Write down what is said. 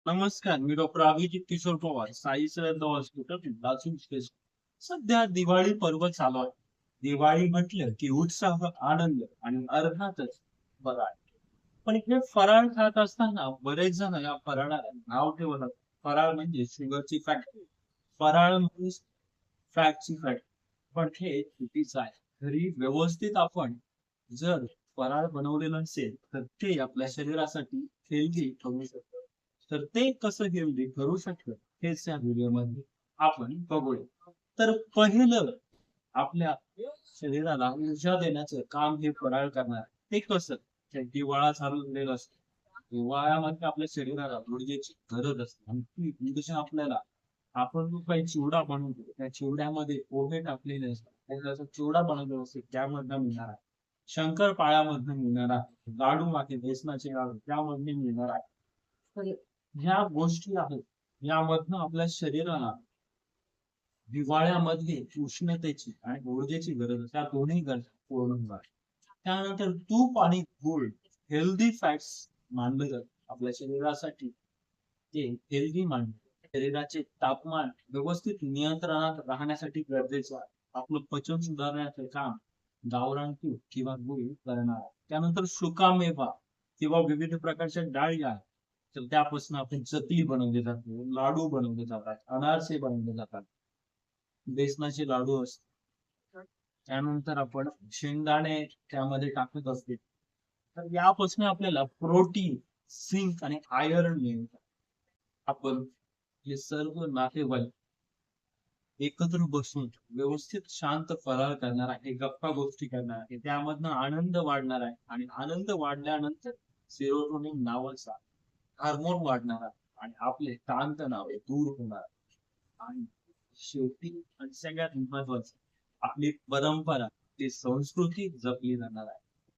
नमस्कार, मी doctor Abhijit Kishore Pawar, Sai सदत hospital, Lasur station. सध्या दिवाळी पर्व चालू आहे. दिवाळी म्हटलं की उत्साह, आनंद आणि अर्थातच फराळ. पण इकडे फराळ खात असताना बरेच जण या फराळाला नाव ठेवतात. फराळ म्हणजे शुगरची फॅक्टरी. फराळ म्हणजे फॅटची फॅक्टरी. पण हे चुकीचं आहे. घरी व्यवस्थित आपण जर फराळ बनवलेलं असेल, तर ते आपल्या शरीरासाठी हेल्दी ठरू शकतं. तर ते कसं हेल्दी करू शकतं, हेच या व्हिडिओमध्ये आपण बघूया. तर पहिलं आपल्या शरीराला ऊर्जा देण्याचं काम हे फराळ करणार आहे. ते कसं? तर हिवाळा चालू झालेला असतो. हिवाळ्यामध्ये आपल्या शरीराला ऊर्जेची गरज असते आणि ती ऊर्जा आपल्याला आपण जो काही चिवडा बनवतो, त्या चिवड्यामध्ये पोहे टाकलेले असतात. पोह्याचा चिवडा बनवलेला असतो, त्यामधनं मिळणार आहे. शंकरपाळ्यामधनं मिळणार आहे. लाडू आहे, बेसनाचे लाडू त्यामधनं मिळणार आहे. तर ह्या गोष्टी आहेत, यामधनं आपल्या शरीराला हिवाळ्यामध्ये उष्णतेची आणि ऊर्जेची गरज असते. त्या दोन्ही गरजा पूर्ण होणार. त्यानंतर तूप आणि गूळ हेल्दी फॅट्स मानलं जातं. आपल्या शरीरासाठी ते हेल्दी मानलं जातं. शरीराचे तापमान व्यवस्थित नियंत्रणात राहण्यासाठी गरजेचं आहे. आपलं पचन सुधारण्याचं काम गावरान तूप किंवा गूळ करणार आहे. त्यानंतर सुकामेवा किंवा विविध प्रकारच्या डाळी आहेत. तर त्यापासून आपण चकली बनवली जाते, लाडू बनवले जातात, अनारसे बनवले जातात. बेसनाचे लाडू असतात. त्यानंतर आपण शेंगदाणे त्यामध्ये टाकत असते. तर यापासून आपल्याला प्रोटीन, झिंक आणि आयर्न मिळतं. आपण हे सर्व नातेवाईक एकत्र बसून व्यवस्थित शांत फराळ करणार आहे, गप्पा गोष्टी करणार आहे. त्यामधनं आनंद वाढणार आहे आणि आनंद वाढल्यानंतर सेरोटोनिन नावाचा हार्मोन वाढणार आहे आणि आपले ताणतणाव हे दूर होणार आहे. आणि शेवटी आणि सगळ्यात महत्वाचं आपली परंपरा, ती संस्कृती जपली जाणार आहे.